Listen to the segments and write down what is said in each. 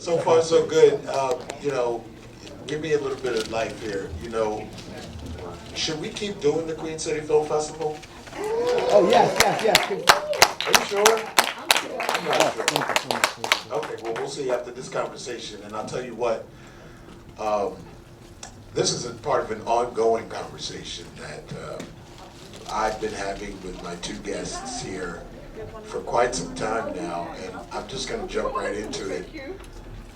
So far, so good. You know, give me a little bit of life here. You know, should we keep doing the Queen City Film Festival? Oh, yes, yes, yes. Are you sure? I'm not sure. Okay, well, we'll see after this conversation. And I'll tell you what, this is a part of an ongoing conversation that I've been having with my two guests here for quite some time now. And I'm just going to jump right into it.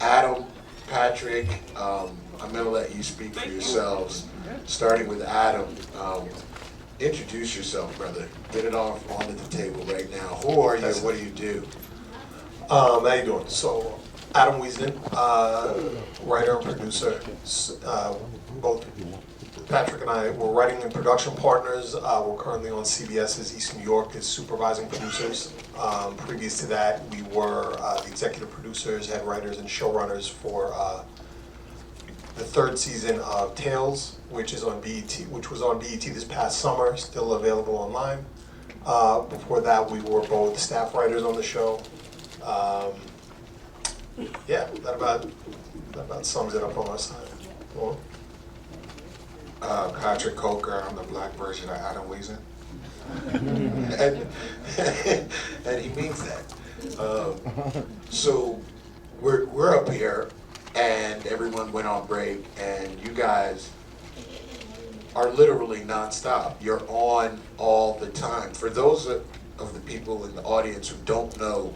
Adam, Patrick, I'm going to let you speak for yourselves. Starting with Adam, introduce yourself, brother. Get it off onto the table right now. Who are you? What do you do? How you doing? So, Adam Wiesen, writer and producer. Both Patrick and I were writing and production partners. We're currently on CBS's East New York as supervising producers. Previous to that, we were the executive producers, head writers, and showrunners for the third season of Tales, which was on BET this past summer, still available online. Before that, we were both staff writers on the show. Yeah, that about sums it up on our side. Well, Patrick Coker, I'm the black version of Adam Wiesen. and he means that. So we're up here, and everyone went on break, and you guys are literally nonstop. You're on all the time. For those of the people in the audience who don't know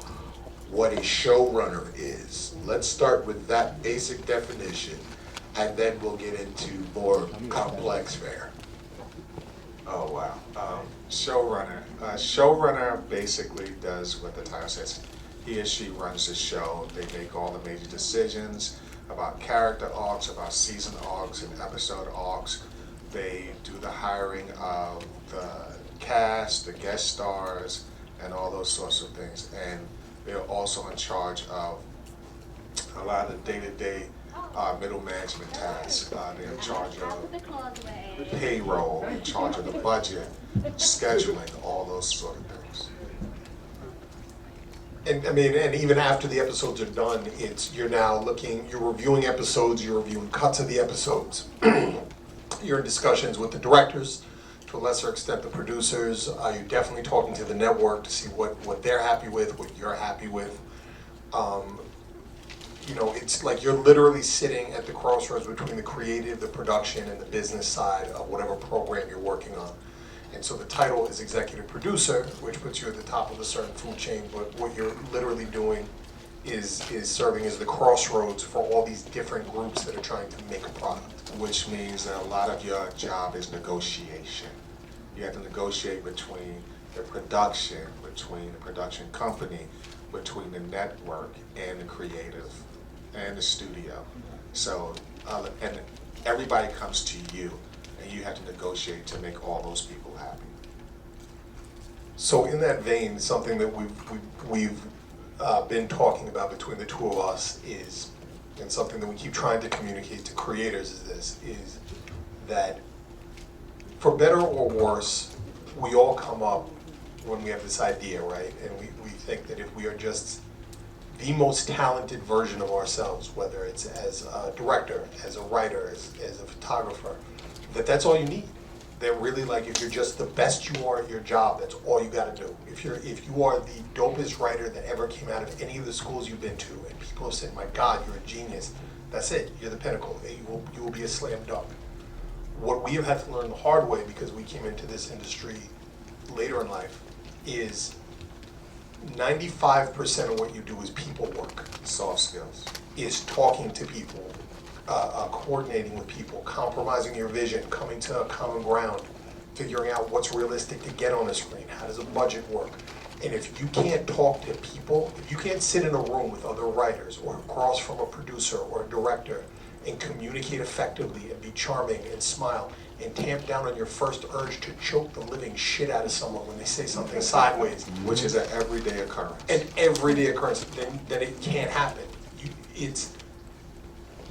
what a showrunner is, let's start with that basic definition, and then we'll get into more complex fare. Oh, wow. Showrunner. Showrunner basically does what the title says. He or she runs the show. They make all the major decisions about character arcs, about season arcs and episode arcs. They do the hiring of the cast, the guest stars, and all those sorts of things. And they're also in charge of a lot of the day-to-day middle management tasks. They're in charge of payroll, in charge of the budget, scheduling, all those sort of things. and I mean, and even after the episodes are done, you're reviewing episodes, you're reviewing cuts of the episodes. You're in discussions with the directors, to a lesser extent the producers. You're definitely talking to the network to see what they're happy with, what you're happy with. You know, it's like you're literally sitting at the crossroads between the creative, the production, and the business side of whatever program you're working on. And so the title is executive producer, which puts you at the top of a certain food chain, but what you're literally doing is serving as the crossroads for all these different groups that are trying to make a product. Which means that a lot of your job is negotiation. You have to negotiate between the production company, between the network and the creative and the studio. So, and everybody comes to you, and you have to negotiate to make all those people happy. So in that vein, something that we've been talking about between the two of us is, and something that we keep trying to communicate to creators is that for better or worse, we all come up when we have this idea, right? And we think that if we are just the most talented version of ourselves, whether it's as a director, as a writer, as a photographer, that's all you need. That really, like, if you're just the best you are at your job, that's all you gotta do. If you are the dopest writer that ever came out of any of the schools you've been to, and people have said, my God, you're a genius, that's it, you're the pinnacle, you will be a slam dunk. What we have had to learn the hard way, because we came into this industry later in life, is 95% of what you do is people work. Soft skills. Is talking to people, coordinating with people, compromising your vision, coming to a common ground, figuring out what's realistic to get on the screen, how does a budget work. And if you can't talk to people, if you can't sit in a room with other writers or across from a producer or a director and communicate effectively and be charming and smile and tamp down on your first urge to choke the living shit out of someone when they say something sideways, Which is an everyday occurrence. an everyday occurrence, then it can't happen. It's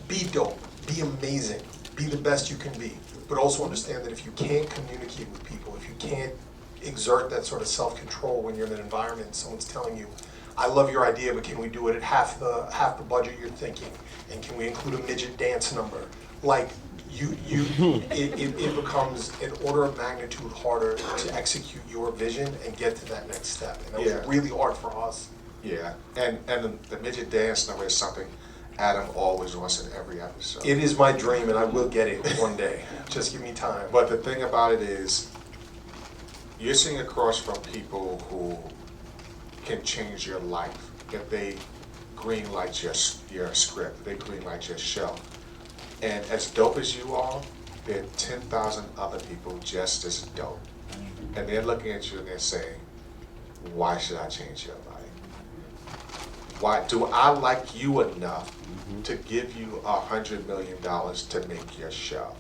be dope, be amazing, be the best you can be, but also understand that if you can't communicate with people, if you can't exert that sort of self-control when you're in an environment and someone's telling you I love your idea, but can we do it at half the budget you're thinking? And can we include a midget dance number? Like, it becomes an order of magnitude harder to execute your vision and get to that next step. And that was really hard for us. Yeah, and the midget dance number is something Adam always wants in every episode. It is my dream, and I will get it one day. Just give me time. But the thing about it is, you're sitting across from people who can change your life if they green light your script, they green light your show. And as dope as you are, there are 10,000 other people just as dope. And they're looking at you and they're saying, why should I change your life? Why do I like you enough to give you $100 million to make your show?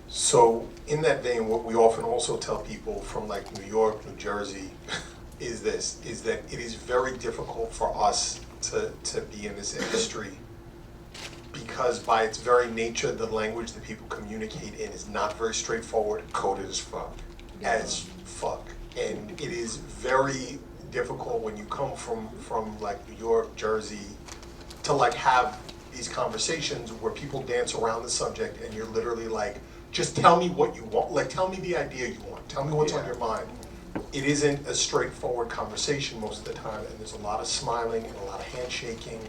So in that vein, what we often also tell people from like New York, New Jersey, is that it is very difficult for us to be in this industry because by its very nature, the language that people communicate in is not very straightforward. Coded as fuck. As fuck. And it is very difficult when you come from like New York, Jersey, to like have these conversations where people dance around the subject and you're literally like, just tell me what you want. Like, tell me the idea you want. Tell me what's on your mind. It isn't a straightforward conversation most of the time, and there's a lot of smiling and a lot of handshaking.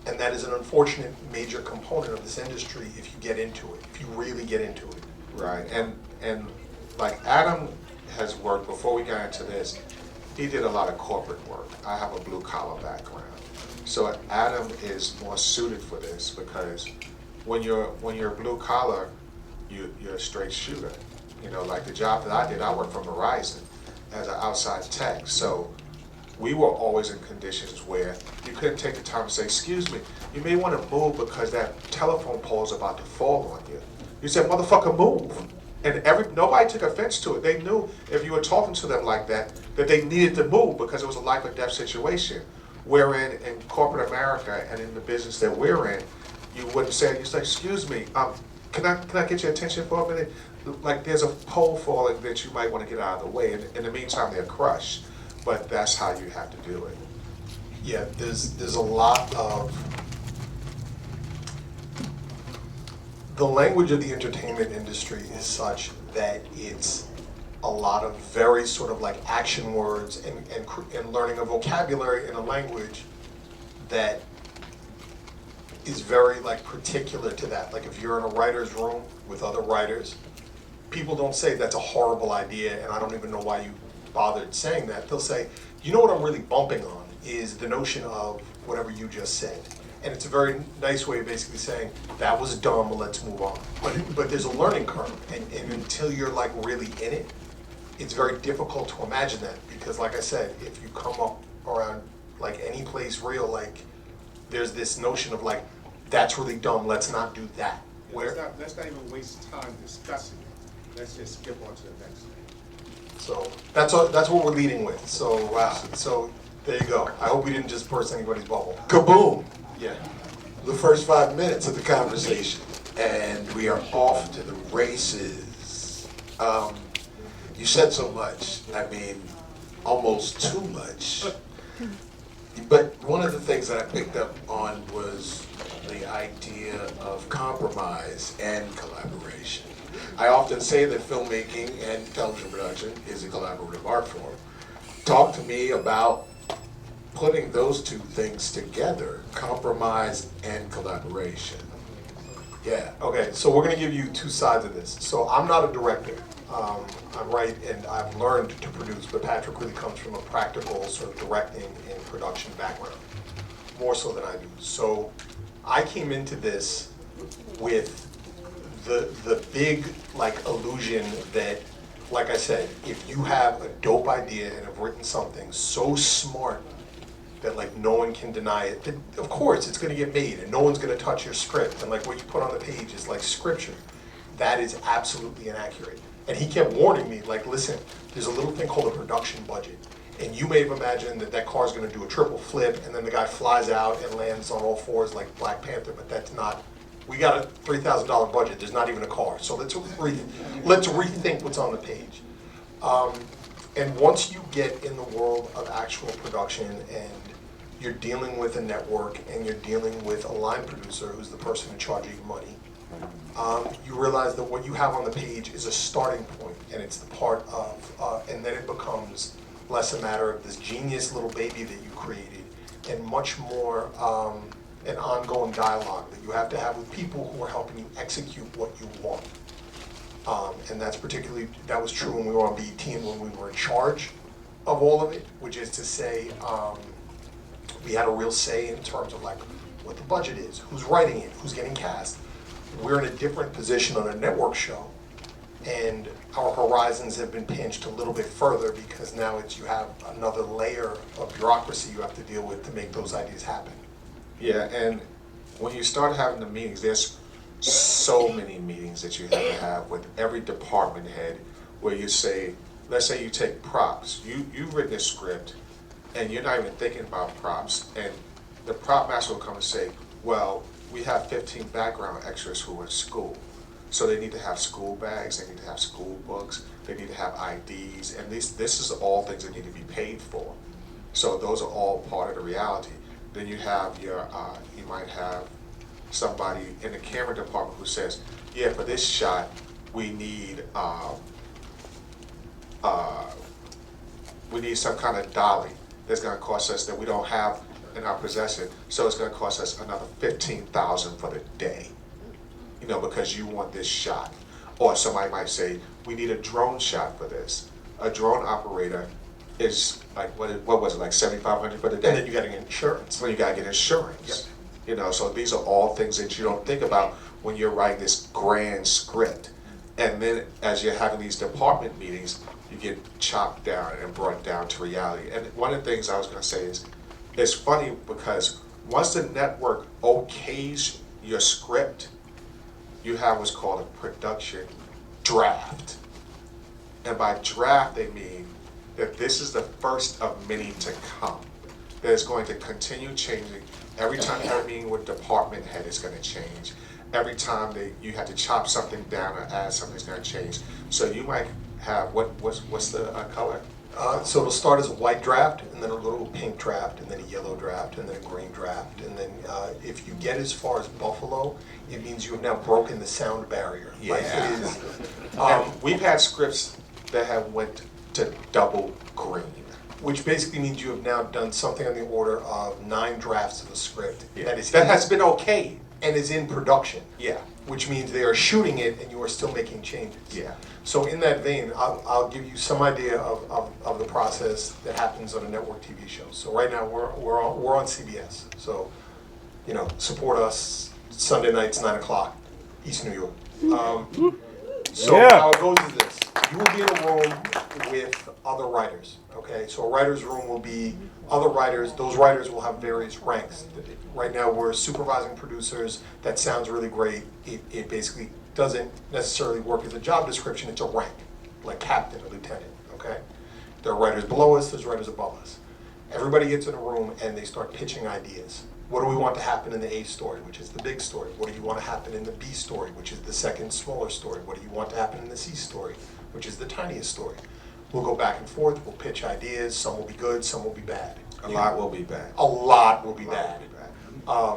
And that is an unfortunate major component of this industry if you get into it, if you really get into it. Right, and like Adam has worked, before we got into this, he did a lot of corporate work. I have a blue collar background. So Adam is more suited for this because when you're blue collar, you're a straight shooter. You know, like the job that I did, I worked for Wiesen as an outside tech. So we were always in conditions where you couldn't take the time to say, excuse me, you may want to move because that telephone pole is about to fall on you. You said, motherfucker, move. And nobody took offense to it. They knew if you were talking to them like that they needed to move because it was a life or death situation. Wherein in corporate America and in the business that we're in, you wouldn't say, you say, excuse me, can I get your attention for a minute? Like there's a pole falling that you might want to get out of the way. And in the meantime, they're crushed. But that's how you have to do it. Yeah, there's a lot of the language of the entertainment industry is such that it's a lot of very sort of like action words and learning a vocabulary in a language that is very like particular to that. Like if you're in a writer's room with other writers, people don't say that's a horrible idea and I don't even know why you bothered saying that. They'll say, you know what I'm really bumping on is the notion of whatever you just said. And it's a very nice way of basically saying, that was dumb, let's move on. But there's a learning curve, and until you're like really in it, it's very difficult to imagine that. Because like I said, if you come up around like any place real, like there's this notion of like, that's really dumb, let's not do that. Let's not even waste time discussing it. Let's just skip on to the next thing. So that's what we're leading with. So wow. So there you go. I hope we didn't just burst anybody's bubble. Kaboom! Yeah. The first 5 minutes of the conversation, and we are off to the races. You said so much. I mean, almost too much. But one of the things that I picked up on was the idea of compromise and collaboration. I often say that filmmaking and television production is a collaborative art form. Talk to me about putting those two things together, compromise and collaboration. Yeah. Okay, so we're gonna give you two sides of this. So I'm not a director. I'm right, and I've learned to produce, but Patrick really comes from a practical sort of directing and production background, more so than I do. So I came into this with the big like illusion that, like I said, if you have a dope idea and have written something so smart that like no one can deny it, then of course it's gonna get made and no one's gonna touch your script, and like what you put on the page is like scripture. That is absolutely inaccurate. And he kept warning me, like, listen, there's a little thing called a production budget. And you may have imagined that car's gonna do a triple flip and then the guy flies out and lands on all fours like Black Panther, but that's not, we got a $3,000 budget, there's not even a car. So let's rethink what's on the page. And once you get in the world of actual production and you're dealing with a network and you're dealing with a line producer who's the person in charge of your money, you realize that what you have on the page is a starting point, and it's the part of, and then it becomes less a matter of this genius little baby that you created, and much more an ongoing dialogue that you have to have with people who are helping you execute what you want. And that was true when we were on BET and when we were in charge of all of it, which is to say, we had a real say in terms of like what the budget is, who's writing it, who's getting cast. We're in a different position on a network show, and our horizons have been pinched a little bit further because now you have another layer of bureaucracy you have to deal with to make those ideas happen. Yeah, and when you start having the meetings, there's so many meetings that you have to have with every department head where you say, let's say you take props. You've written a script and you're not even thinking about props, and the prop master will come and say, well, we have 15 background extras who are in school. So they need to have school bags, they need to have school books, they need to have IDs, and this is all things that need to be paid for. So those are all part of the reality. Then you have you might have somebody in the camera department who says, yeah, for this shot, we need some kind of dolly that's gonna cost us that we don't have in our possession, so it's gonna cost us another $15,000 for the day, because you want this shot. Or somebody might say, we need a drone shot for this. A drone operator is like, what was it, like $7,500 for the day? And then you gotta get insurance. Well, you gotta get insurance. So these are all things that you don't think about when you're writing this grand script. And then as you're having these department meetings, you get chopped down and brought down to reality. And one of the things I was gonna say is, it's funny because once the network okays your script, you have what's called a production draft. And by draft, they mean that this is the first of many to come. That is going to continue changing. Every time you have a meeting with department head, it's going to change. Every time you have to chop something down or add something, it's going to change. So you might have, what's the color? So it'll start as a white draft, and then a little pink draft, and then a yellow draft, and then a green draft. And then if you get as far as Buffalo, it means you have now broken the sound barrier. Yeah. Like it is, And we've had scripts that have went to double green. which basically means you have now done something on the order of 9 drafts of a script That has been okay. and is in production. Yeah. Which means they are shooting it and you are still making changes. Yeah. So in that vein, I'll give you some idea of the process that happens on a network TV show. So right now we're on CBS. So, support us Sunday nights 9 o'clock, East New York. So Yeah. how it goes is this: you will be in a room with other writers. Okay, so a writer's room will be other writers. Those writers will have various ranks. Right now we're supervising producers. That sounds really great. It basically doesn't necessarily work as a job description. It's a rank, like captain or lieutenant. Okay, there are writers below us. There's writers above us. Everybody gets in a room and they start pitching ideas. What do we want to happen in the A story, which is the big story? What do you want to happen in the B story, which is the second smaller story? What do you want to happen in the C story, which is the tiniest story? We'll go back and forth, we'll pitch ideas, some will be good, some will be bad. A lot will be bad. A lot will be A lot bad. will be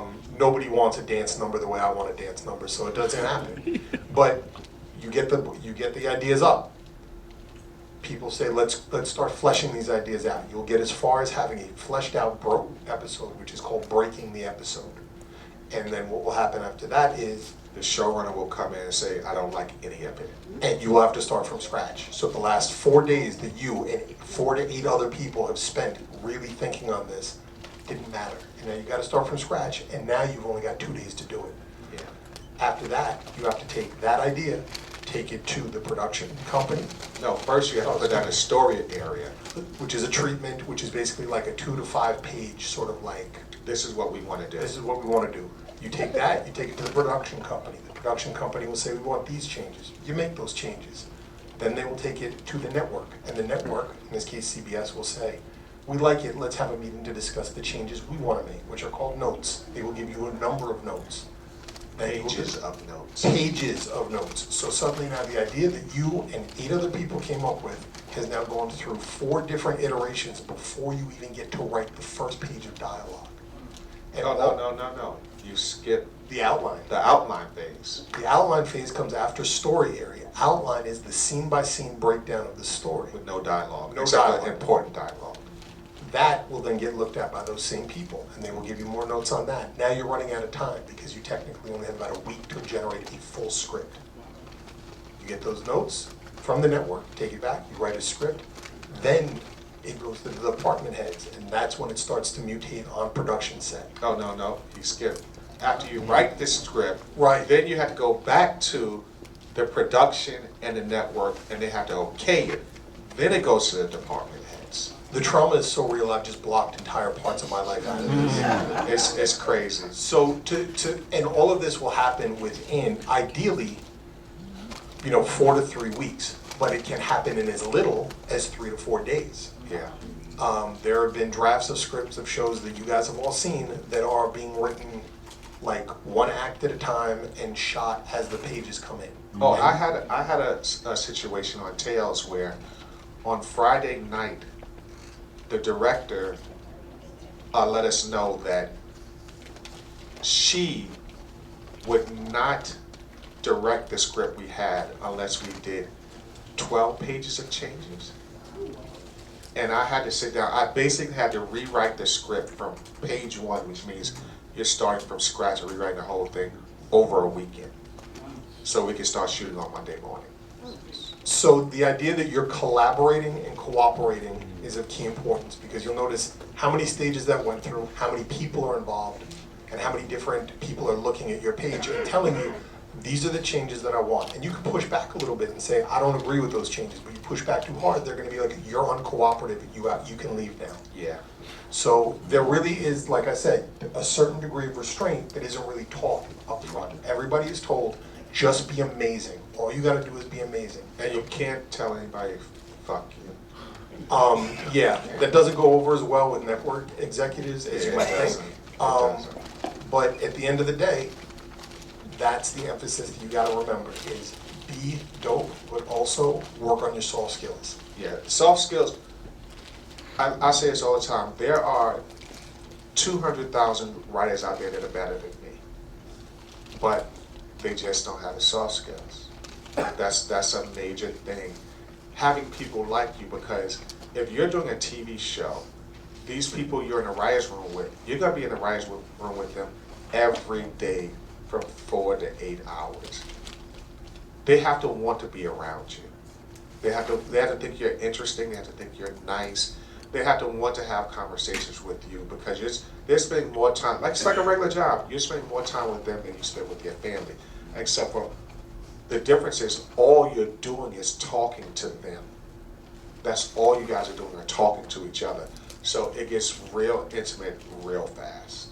bad. Nobody wants a dance number the way I want a dance number, so it doesn't happen. But you get the ideas up. People say, let's start fleshing these ideas out. You'll get as far as having a fleshed out episode, which is called breaking the episode. And then what will happen after that is The showrunner will come in and say, I don't like any of it. and you will have to start from scratch. So the last 4 days that you and 4 to 8 other people have spent really thinking on this didn't matter. And now you got to start from scratch, and now you've only got 2 days to do it. Yeah. After that, you have to take that idea, take it to the production company, No, first you have to put down a story area. which is a treatment, which is basically like a 2 to 5 page sort of like, This is what we want to do. this is what we want to do. You take that, you take it to the production company. The production company will say, we want these changes. You make those changes. Then they will take it to the network. And the network, in this case CBS, will say, we like it, let's have a meeting to discuss the changes we want to make, which are called notes. They will give you a number of notes. Then you will Pages just- of notes. Pages of notes. So suddenly now the idea that you and 8 other people came up with has now gone through 4 different iterations before you even get to write the first page of dialogue. And No. You skip the outline. the outline phase. The outline phase comes after story area. Outline is the scene-by-scene breakdown of the story. With no dialogue. No except for dialogue. important dialogue. That will then get looked at by those same people, and they will give you more notes on that. Now you're running out of time because you technically only have about a week to generate a full script. You get those notes from the network, take it back, you write a script, then it goes to the department heads, and that's when it starts to mutate on production set. Oh, no, you skip. After you write the script, Right. then you have to go back to the production and the network, and they have to okay it. Then it goes to the department heads. The trauma is so real, I've just blocked entire parts of my life out of this. It's crazy. So and all of this will happen within, ideally, 4 to 3 weeks, but it can happen in as little as 3 to 4 days. Yeah. There have been drafts of scripts of shows that you guys have all seen that are being written like 1 act at a time and shot as the pages come in. Oh, I had a situation on Tales where on Friday night, the director let us know that she would not direct the script we had unless we did 12 pages of changes. And I had to sit down, I basically had to rewrite the script from page 1, which means you're starting from scratch and rewriting the whole thing over a weekend. So we can start shooting on Monday morning. So the idea that you're collaborating and cooperating is of key importance because you'll notice how many stages that went through, how many people are involved, and how many different people are looking at your page and telling you, these are the changes that I want. And you can push back a little bit and say, I don't agree with those changes, but you push back too hard, they're gonna be like, you're uncooperative, you can leave now. Yeah. So there really is, like I said, a certain degree of restraint that isn't really taught up front. Everybody is told, just be amazing. All you gotta do is be amazing. And you can't tell anybody, fuck you. Yeah, that doesn't go over as well with network executives as you Yeah, might it think. doesn't. It doesn't. But at the end of the day, that's the emphasis that you gotta remember is be dope, but also work on your soft skills. Yeah, soft skills. I say this all the time. There are 200,000 writers out there that are better than me, but they just don't have the soft skills. That's a major thing. Having people like you, because if you're doing a TV show, these people you're in a writer's room with, you're gonna be in a writer's room with them every day from 4 to 8 hours. They have to want to be around you. They have to think you're interesting. They have to think you're nice. They have to want to have conversations with you because they're spending more time. It's like a regular job. You're spending more time with them than you spend with your family. Except for the difference is all you're doing is talking to them. That's all you guys are doing are talking to each other. So it gets real intimate real fast.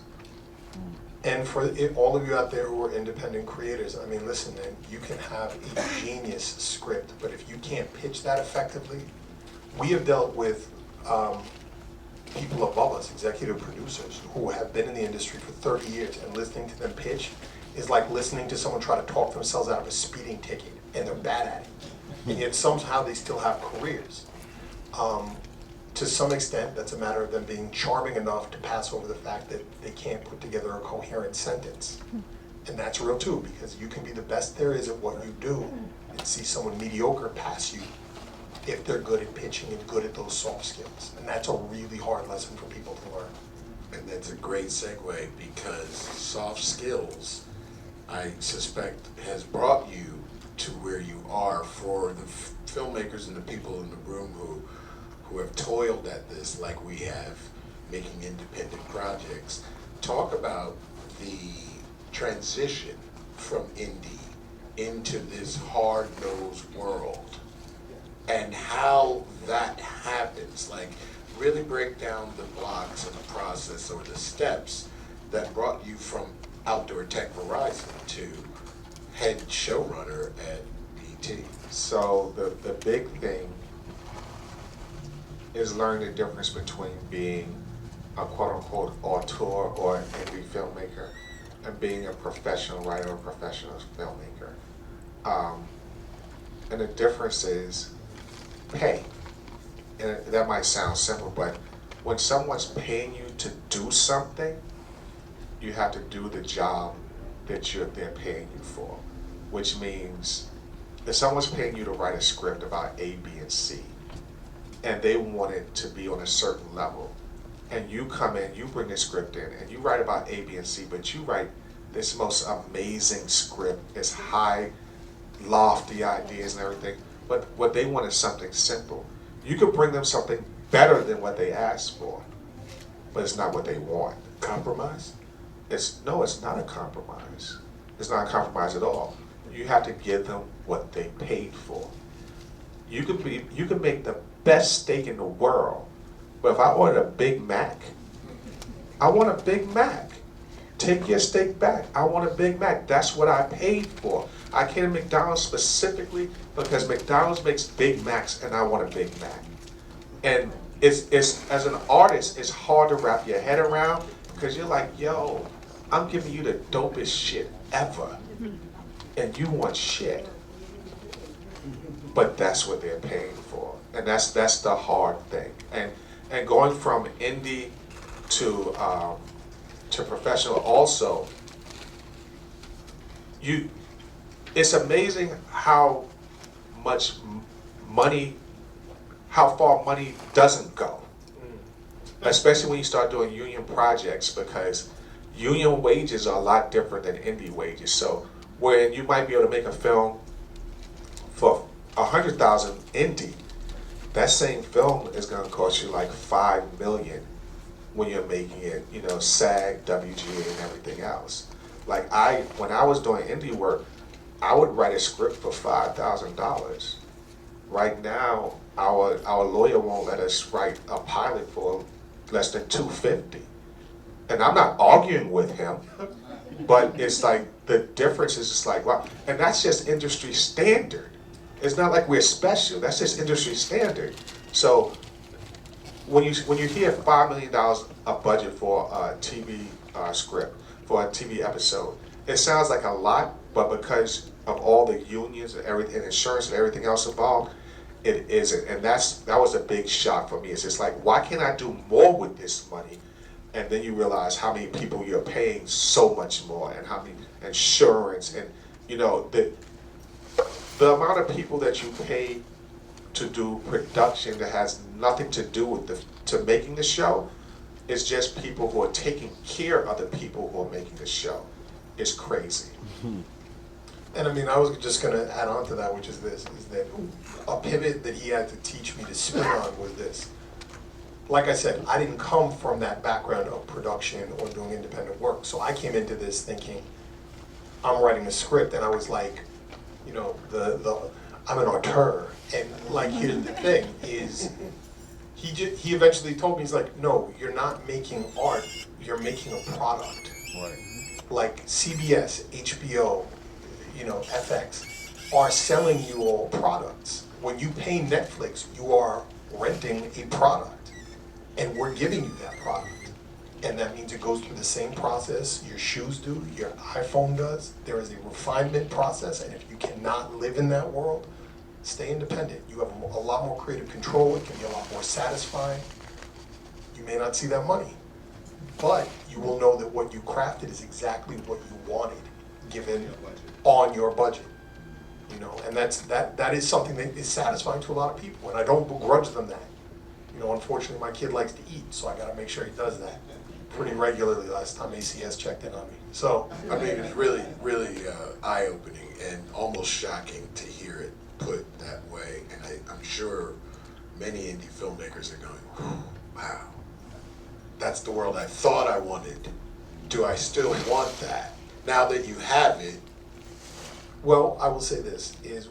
And for all of you out there who are independent creators, I mean, listen, man, you can have a genius script, but if you can't pitch that effectively, we have dealt with people above us, executive producers, who have been in the industry for 30 years, and listening to them pitch is like listening to someone try to talk themselves out of a speeding ticket, and they're bad at it. And yet somehow they still have careers. To some extent, that's a matter of them being charming enough to pass over the fact that they can't put together a coherent sentence. And that's real too, because you can be the best there is at what you do and see someone mediocre pass you if they're good at pitching and good at those soft skills. And that's a really hard lesson for people to learn. And that's a great segue because soft skills, I suspect, has brought you to where you are for the filmmakers and the people in the room who have toiled at this like we have, making independent projects. Talk about the transition from indie into this hard-nosed world and how that happens. Like, really break down the blocks of the process or the steps that brought you from Outdoor Tech Verizon to head showrunner at BT. So the big thing is learning the difference between being a quote-unquote auteur or an indie filmmaker and being a professional writer or professional filmmaker. And the difference is pay. and that might sound simple, but when someone's paying you to do something, you have to do the job that they're paying you for, which means if someone's paying you to write a script about A, B, and C, and they want it to be on a certain level, and you come in, you bring the script in, and you write about A, B, and C, but you write this most amazing script, it's high, lofty ideas and everything, but what they want is something simple. You could bring them something better than what they asked for, but it's not what they want. Compromise? It's not a compromise. It's not a compromise at all. You have to give them what they paid for. You can make the best steak in the world, but if I ordered a Big Mac, I want a Big Mac. Take your steak back. I want a Big Mac. That's what I paid for. I came to McDonald's specifically because McDonald's makes Big Macs and I want a Big Mac. And it's as an artist, it's hard to wrap your head around because you're like, yo, I'm giving you the dopest shit ever. And you want shit. But that's what they're paying for. And that's the hard thing. And going from indie to professional also, it's amazing how much money, how far money doesn't go. Especially when you start doing union projects, because union wages are a lot different than indie wages. So when you might be able to make a film for 100,000 indie, that same film is going to cost you like 5 million when you're making it, SAG, WGA, and everything else. Like when I was doing indie work, I would write a script for $5,000. Right now, our lawyer won't let us write a pilot for less than $250. And I'm not arguing with him, but it's like the difference is just like, wow. And that's just industry standard. It's not like we're special. That's just industry standard. So when you hear $5 million a budget for a TV script, for a TV episode, it sounds like a lot, but because of all the unions and everything, and insurance and everything else involved, it isn't. And that was a big shock for me. It's just like, why can't I do more with this money? And then you realize how many people you're paying so much more, and how many insurance, and the amount of people that you pay to do production that has nothing to do with to making the show is just people who are taking care of the people who are making the show. It's crazy. And I mean, I was just going to add on to that, which is this, is that a pivot that he had to teach me to spin on was this. Like I said, I didn't come from that background of production or doing independent work. So I came into this thinking, I'm writing a script, and I was like, I'm an auteur. And like, here's the thing, is he eventually told me, he's like, no, you're not making art, you're making a product. Right. Like CBS, HBO, FX are selling you all products. When you pay Netflix, you are renting a product, and we're giving you that product. And that means it goes through the same process your shoes do, your iPhone does. There is a refinement process, and if you cannot live in that world, stay independent. You have a lot more creative control. It can be a lot more satisfying. You may not see that money, but you will know that what you crafted is exactly what you wanted, given on your budget. And that is something that is satisfying to a lot of people, and I don't begrudge them that. Unfortunately, my kid likes to eat, so I got to make sure he does that pretty regularly. Last time ACS checked in on me. So I mean, it's really, really eye-opening and almost shocking to hear it put that way. And I'm sure many indie filmmakers are going, "Whew, wow, that's the world I thought I wanted. Do I still want that? Now that you have it." Well, I will say this, is